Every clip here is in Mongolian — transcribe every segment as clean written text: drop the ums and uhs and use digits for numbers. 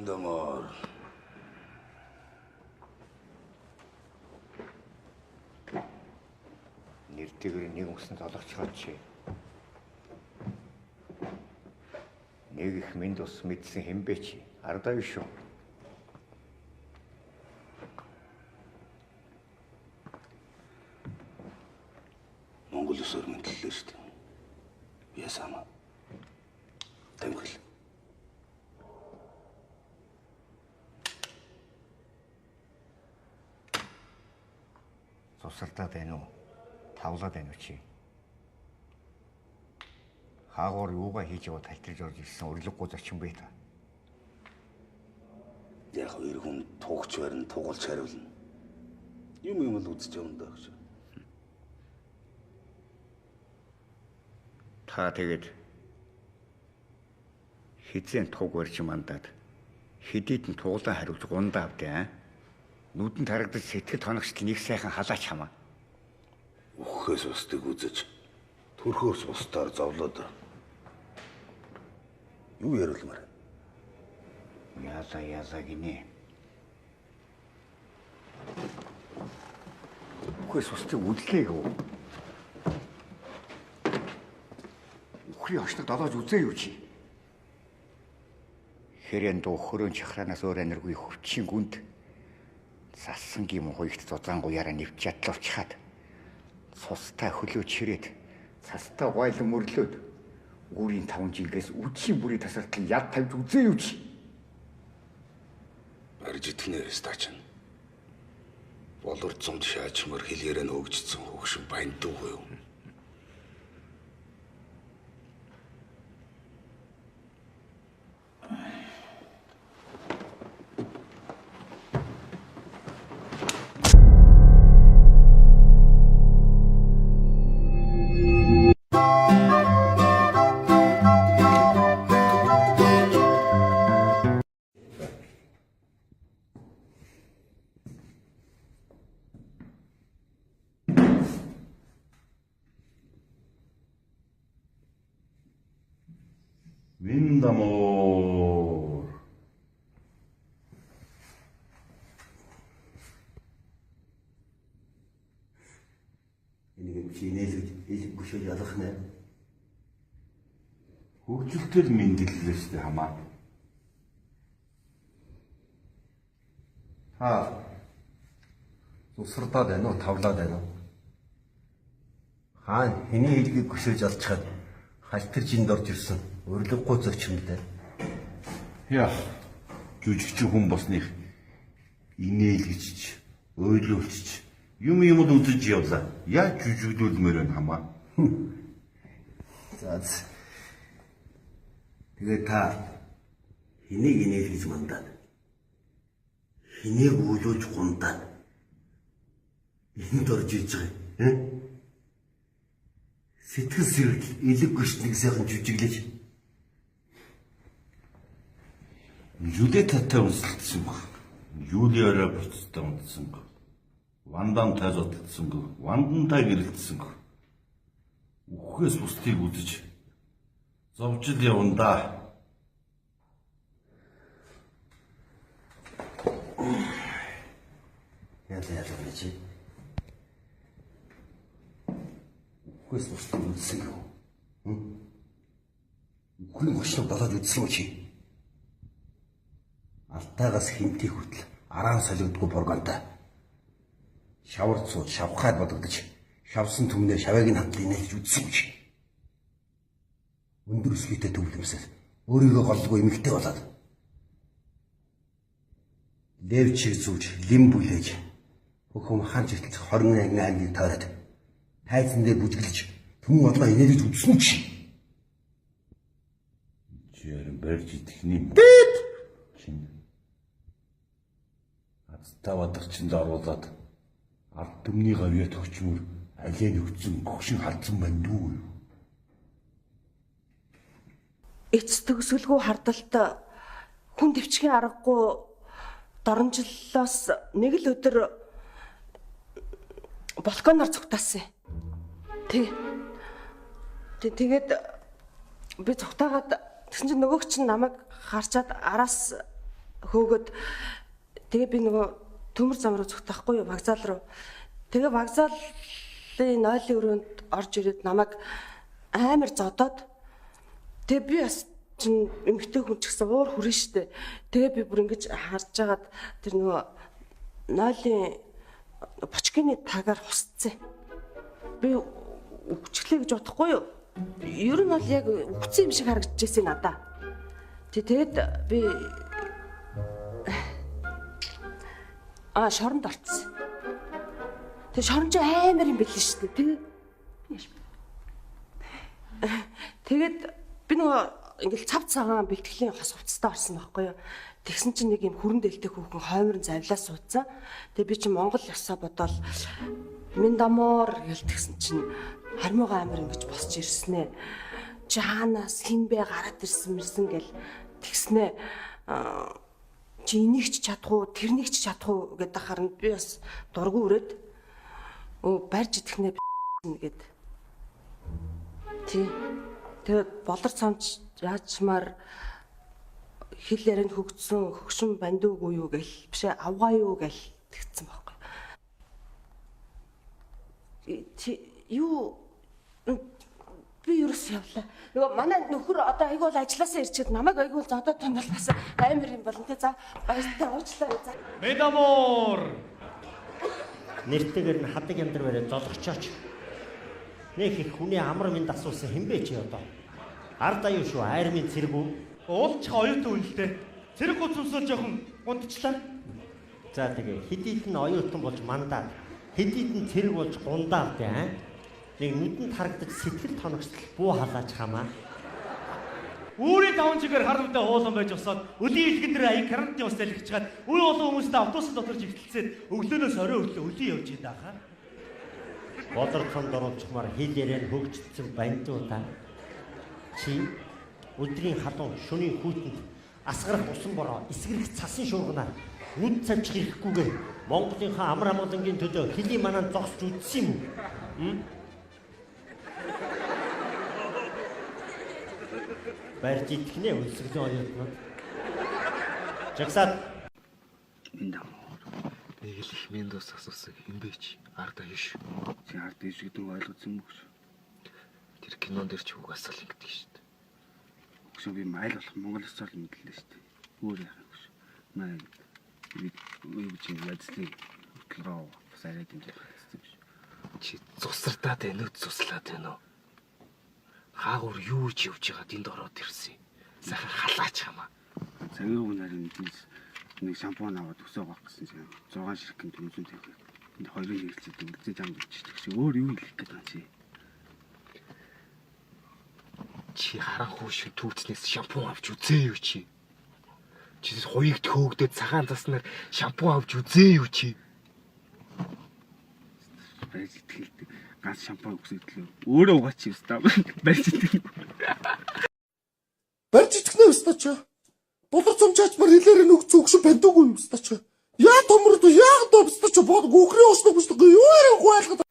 Виндамор. Нэртэйгээр нэг өнгөсөн золгочхоод чи. Нэг их минь ус мэдсэн хэмбэ чи. Ардаа биш үү? Монгол усаар мэдлээ шүү дээ. Ясана. Тэмхэл. Сусартаад байна уу? Тавлаад байна уу чи? Хаагуур юугаа хийж яваад талтарж орж ирсэн урилгагүй зочин бай та. Яг хоёр хүн тугч барин тугалж хариулна. Юм л үзэж явна даа гэж. Та тэгээд хизэн туг барьж мандаад хэдийд нь туглан хариулж гундаа авдээ. Нүдэнд харагдаж сэтгэл тоногчл нэг сайхан халаач хамаа. Үхээс устыг үзэж төрхөөс устаар зовлоод юу яриулмаар. Яла гинэ. Үхээс устыг үдлээ гоо. Ухрын очног долоож үзээ юу чи? Хэрэн дуу хөрөн чахранаас өөр энерги хөвчийн гүнд сассан гим хоёрт зузаан гуяраа нэвч ядлавчхаад цустай хөлөө чирээд цастай гойлон мөрлөөд үүрийн таван жингээс үдшийн бүрий тасартлан яд тавьж үзээ юу чи? Барж итгэнээрээс таачна. Болор зумд шаачмар хэлээрээ нөгжсөн хөвшин байн дүүгүй юу? Виндамор. Энийг чинэлж хэлэхгүй шүү ялах нэ. Хөгжилтэй мэдлэлээс хамаа. Сусардаад байна уу, тавлаад байна уу? Хаан хэний хэлгийг хүсэж алчаад халтаржинд орж ирсэн урилгагүй зочимтэй. Яа. Жүжигчин хүн болсныг инээлгэж, ойлуулж, юм л үзэж явлаа. Яаж жүжиглүүлмээр байна хамаа. За. Тэгээ та хэнийг инээлгэж мандаад хэнийг үйлүүлж гундаад энд орж иж байгаа юм. Сэтгэл сэрэл элэг гүшнийг сайхан жүжиглэж Юлетатай унсалтсан баг. Юлиараа буцтаа унтсан баг. Вандантай зодтолсон баг. Вандантай гэрэлтсэн баг. Үхээс бусдыг үзэж зовжил явна да. яа чи. Үхээс бусдыг үзсэн юу? Үхний гошног болоод үзсэн үү чи? Алтаагаас хэмтий хүртэл араан солигдгүй бургантай. Шавар цууд шавхаад бодогдож шавсан түмнээ шавайг нь хандлын нэлж үдсэн гэж. Өндөр өсвийтэй төвлөмсөд өөрийгөө голлгүй эмэгтэй болоод лев чиг зүүж лим бүлээж хөхөм хаан чиртэл 21 аймгийг таарад тайзан дээр бүжиглэж түмэн одлоо инээлж үдсэн чи. Чи ярин барьж идэхний чин тавадагчинд оруулаад ард түмний гавья төгчмөр алийг өгсөн гогшин халдсан байна дүү. Эц төгсгөлгүй хардалт хүн төвчгийн аргагүй доромжлолоос нэг л өдөр балконоор цугтаасан. Тэгээд би цугтаагаад тэгсэн чинь нөгөөч нь намайг харчаад араас хөөгд тэгээ би нөгөө төмөр зам руу зүгтахгүй юу, вокзал руу. Тэгээ вокзалын нойлын өрөөнд орж ирээд намайг амар зодоод тэгээ би бас чин эмгтэй хүн ч гэсэн уур хүрэн штэ. Тэгээ би бүр ингэж харж агаад тэр нөгөө нойлын бочкины тагаар хусцсан. Би өвчлээ гэж бодохгүй юу? Ер нь бол яг өвцсөн юм шиг харагдчихсэн надаа. Тэгээд би шоронд орцсон. Тэгээ шорон ч амар юм билээ шүү дээ. Тэгээд би нөгөө ингээл цав цагаан бэлтгэлийн хос хувцастай орсон байхгүй юу. Тэгсэн чинь нэг юм хүрэн дээлтэй хүүхэн хоймрон завлаа суудсан. Тэгээ би чинь Монгол ёсоо бодоол Миндамор гэж тэгсэн чинь хармууга амир ингэж босч ирсэн ээ. Жаанаас хин бэ гараад ирсэн мэрсэн гэл тэгснэ чи энийг ч чадах уу тэрнийг ч чадах уу гэдэг харна би бас дургу өрөөд барьж идэхнээ гэд тий тэгээд болор цамч яачмаар хил ярианд хөгжсөн хөгшин бандуугүй юу гэл бишээ авгаа юу гэл тэгсэн байхгүй юу би юус явлаа. Нөгөө манай нөхөр одоо айгуул ажилласаа ирчихэд намайг айгуул зодоод томвол бас амар юм болно те. За баяртай уучлаарай. За. Медамор. Нэртэйгээр нь хадаг ямдар бариад золгочооч. Нэг их хүний амар минь асуусан хинбэ чи одоо. Ард аюу шүү, айрмын цэрэг үү? Уулчих оюутан үнэлтэй. Цэрэг гуцсуу жоохон гундчлаа. За тэгээ хэдийд нь оюутан болж мандаад, хэдийд нь цэрэг болж гундаад те. Нэг нүдэнд харагдаж сэтгэл тоногцол буу халааж хамаа. Үүрийн таван чигээр харамтай хуулан байж усаад өлийн илгэн дээр аяг карантин ус залхичгаад үе олон хүмүүстэй автобусын дотор жигтэлцээд өглөөнөөс орой өглөө өлийн явж идэв хаа. Болор цомд оруулчихмаар хил ярианд хөгжсөн бандуудаа. Чи өдрийн халуун шөнийн хүүтэнд асгарах усан бороо эсгэрэх цасан шуурганаар нүд цавчих ирэхгүйгээр Монголынхаа амар амгалангийн төлөө хилийн манаа зогсож үдсэн юм уу? Барьж идэхнээ үлсгэлийн оюутнууд. Жагсаад Миндамор. Нэг л их Миндос асуусан юм бэ чи? Ард аюу шүү. Чи ард аюу гэдэг нь ойлгосон юм уу? Тэр кинон дээр ч угаасаа л ингэдэг шүү дээ. Өгшөө би майл болох Монгол ёсоор л мэдлээ шүү дээ. Өөр яах вэ? Маа үгүй чи яцлыг хөтлөрөө бас арай дэмжих гэсэн биш. Чи цусртаад байна уу? Цуслаад байна уу? Хаагур юу ч явж байгаад энд ороод ирсэн. Сайхан халаач хамаа. Цагийн нарийн нэг шампунь аваад өсөө гоох гэсэн чинь 6 ширхэг төгсөн тавих. Энд хоёрын хэрэгцээд өнгөцөө зам биччих чи өөр юу хэлэх гээд байна чи. Чи харанхуй шиг түүцнээс шампунь авч үзээ юу чи? Чи хуйгт хөөгдөд цагаан заснаар шампунь авч үзээ юу чи? Байж итгэл ганц шампунь өгсөдлөө. Өөрөө угаач юмстаа барьж итгэв. Барьж итгэнэ юмстаа ч. Болор цомчаач мар хэлээрээ нөгц өгшин бандуугүй юмстаа ч. Яа томрод яа добстаа ч бод гүхрээ уушдаг бүсдэг юу ярих байлгаад.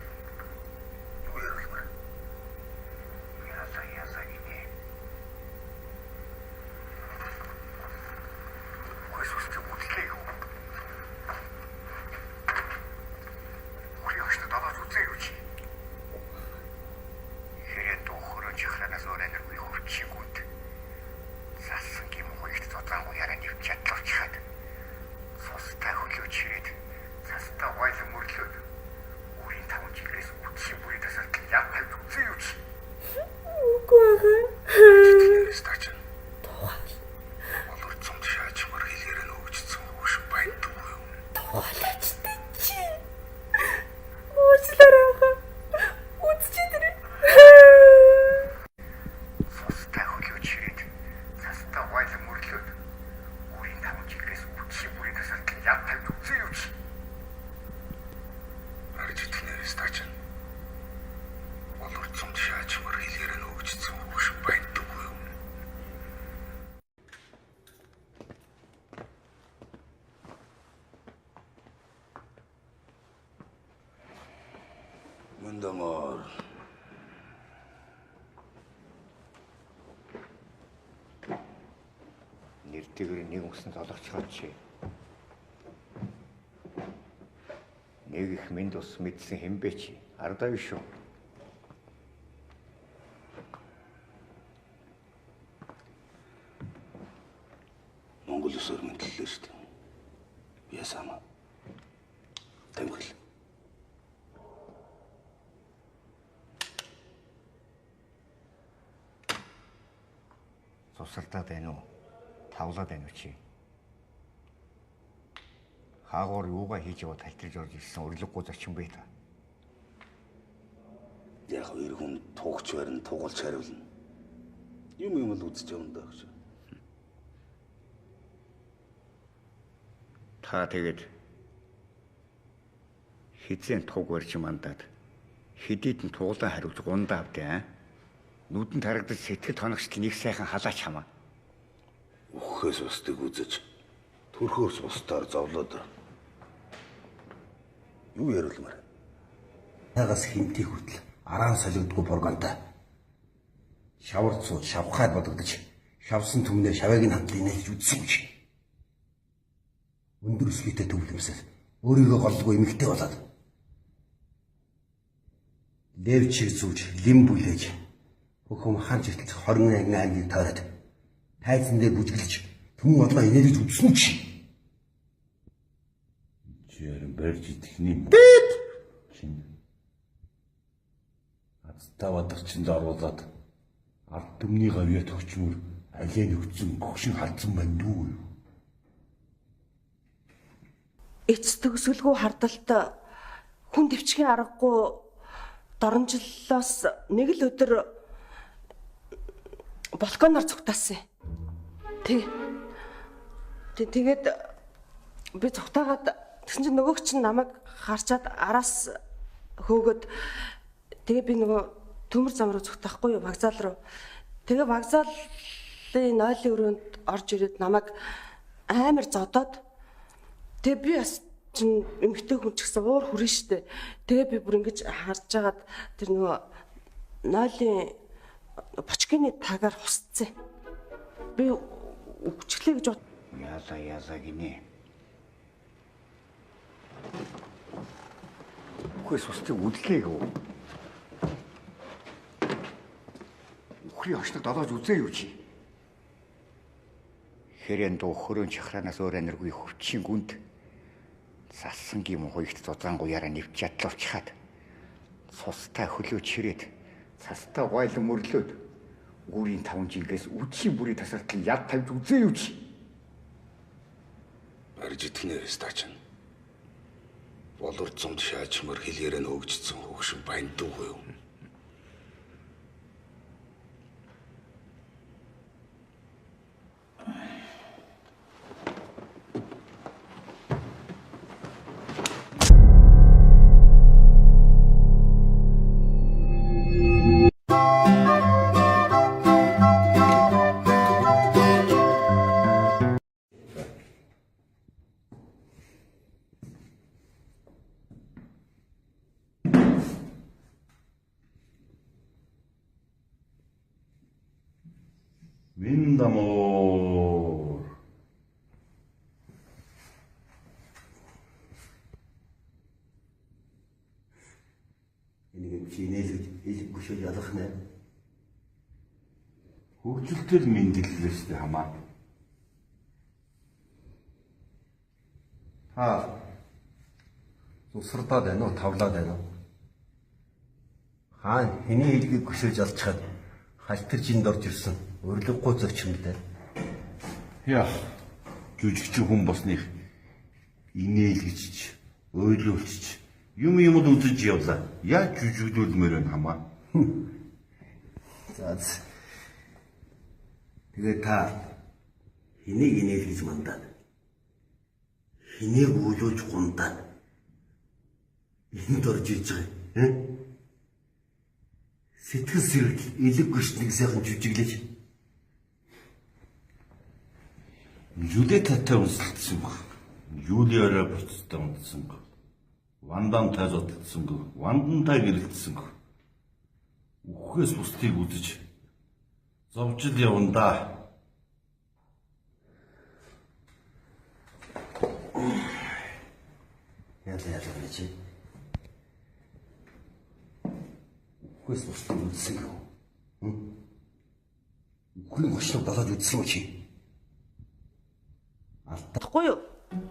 Миндамор. Нэрт үлдээгэр нэг усан золгочроо чи. Нэг их минь ус мэдсэн хэмбэ чи. Ардаа биш үү? Монгол ус өрмөндлөө шүү дээ. Ясама. Тамхил. Цусалдаад байна уу? Тавлаад байна уу чи? Хаагуур юугаа хийж яваад талтарж орж ирсэн өрлөггүй зочин бай та. Яг хоёр хүн тугч барин тугалж хариулна. Юм л үзэж явна даа гэж. Та тэгээд хизээ туг барьж мандаад хэдийд нь туглаа хариулж гундаа авдээ аа. Нүдэнд харагдаж сэтгэл тоногчл нэг сайхан халаач хамаа. Үхээс устыг үзэж төрхөөс бусдаар зовлоод юу яриулмаар. Ягас хинтий хүртэл араан солигдгүй бургантай. Шавар цууд шавхаад бодогдож шавсан түмнээ шавайг нь хамт инээж үдсэн юм чи. Өндөр өсвийтэй төвлөмсөл өөрийгөө голдгүй эмэгтэй болоод лев чиг зүүж лим бүлээж хөхөм хаан чиртэл 28 аймгийг тойроод тайзан дээр бүжгэлж түмэн одлоо инээлж үдсэн чи. Чи ярин барьж идэхний чин тавадах чинд оруулаад ард түмний гавья төгчмөр алиа нөхцөн гогшин халдсан байна дүү. Эц төгсгөлгүй хардалт хүн дэвчгийн аргагүй доромжлолоос нэг л өдөр балконоор цугтаасан. Тэгээд би цугтаагаад тэгсэн чинь нөгөөг чинь намайг харчаад араас хөөгöd тэгээ би нөгөө төмөр зам руу цугтаахгүй юу, вокзал руу. Тэгээ вокзалын нойлын өрөөнд орж ирээд намайг амар зодоод тэгээ би бас чинь эмэгтэй хүн ч гэсэн уур хүрэн штэ. Тэгээ би бүр ингэж харж агаад тэр нөгөө нойлын бочкины тагаар хусцсан. Би өвчлээ гэж бод. Яла гинэ. Үхээс устыг үдлээ гоо. Ухрын очнод долоож үзээ юу чи? Хэрэн дуу хөрөн чахранаас өөр энерги хөвчийн гүнд засангийн мохойгт зузаангуяараа нэвч ядлавчхаад цустай хөлөө чирээд цастай гойлон мөрлөөд үрийн 5 жилгээс үдшийн бүрийн тасартал яд тавьж үзээ юу чи? Барж идэхнээс таачна. Болор зумд шаачмар хэлээрээ нөгжсөн хөгшин байн дүүгүй юу? Виндамор. Энийг чинэлж илгүй шүү ялах нэ. Хөгжилтөл мэдлэлээс хамаа. Сусрдаад байна уу, тавлаад байна уу? Хаан хэний хэлгийг гүшээж алчаад халтаржинд орж ирсэн. Өрлөггүй зөгчмөдөө. Яа. Жүжигчин хүн болсныг инээлгэж, ойлуулж, юм үзэж явлаа. Яаж жүжиглүүлмээр байна хамаа. За. Тэгээ та хэнийг инээлгэж мандаад хэнийг үйлүүлж гундаад энд орж иж байгаа юм. Сэтгэл сэрэл элэг гүшнийг сайхан жүжиглэж Юлетатай үнсэлсэн. Юлиараа буцтай унтсан. Вандантай зодтолсон. Вандантай гэрэлтсэн. Үхээс бусдыг үзэж зовжил явна да. Яа чи. Хүс бусдыг үзсэн гэх үү? Хүн гошлог болоод үзсэн үү чи? Тэгэхгүй юу?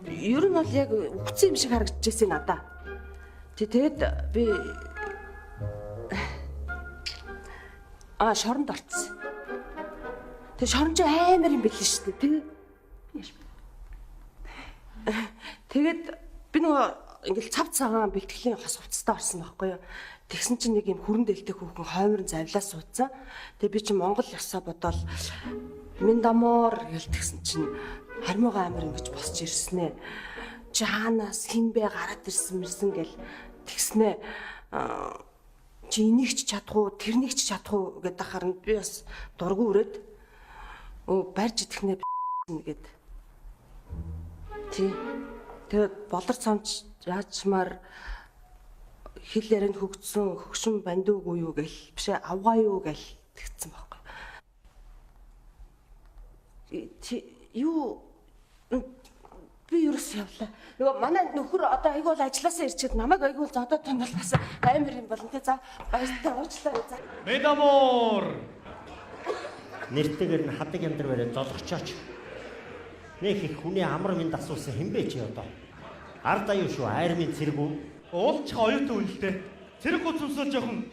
Ер нь бол яг үхсэн юм шиг харагдчихсэн надаа. Тэгээд би шоронд орцсон. Тэгээд шорон ч амар юм билээ шүү дээ. Тэгээд би нөгөө ингээл цав цагаан бэлтгэлийн хос хувцастай орсон байхгүй юу? Тэгсэн чинь нэг юм хүрэн дээлтэй хүүхэн хоймрон завлаа суудсан. Тэгээ би чинь Монгол ёсоо бодоол Миндамор гэлтгсэн чинь хармууга амир ингэж босч ирсэн ээ. Чи хаанаас хин бэ гараад ирсэн мэрсэн гэл тэгснэ. Чи энийг ч чадах уу, тэрнийг ч чадах уу гэдэг харна би бас дургу өрөөд барьж идэхнээ гэд. Тий. Тэгээд болор цамч яачмаар хил ярианд хөгжсөн хөгшин бандуугүй юу гэл бишээ авгаа юу гэл тэгсэн байхгүй. Юу би юус явлаа. Нөгөө манай нөхөр одоо айгүй бол ажилласаа ирчихэд намайг айгүй бол одоо томлоос амар юм болно те. За баяртай уучлаарай. За. Медамор. Нэртэйгээр нь хадаг яндар бариад золгочооч. Нэг их хүний амар минь асуусан хинбэ чи одоо. Ард аюу шүү, айр минь цэрэг үү? Уулч оюутан үнэлтэй. Цэрэг гоцсоо жоохон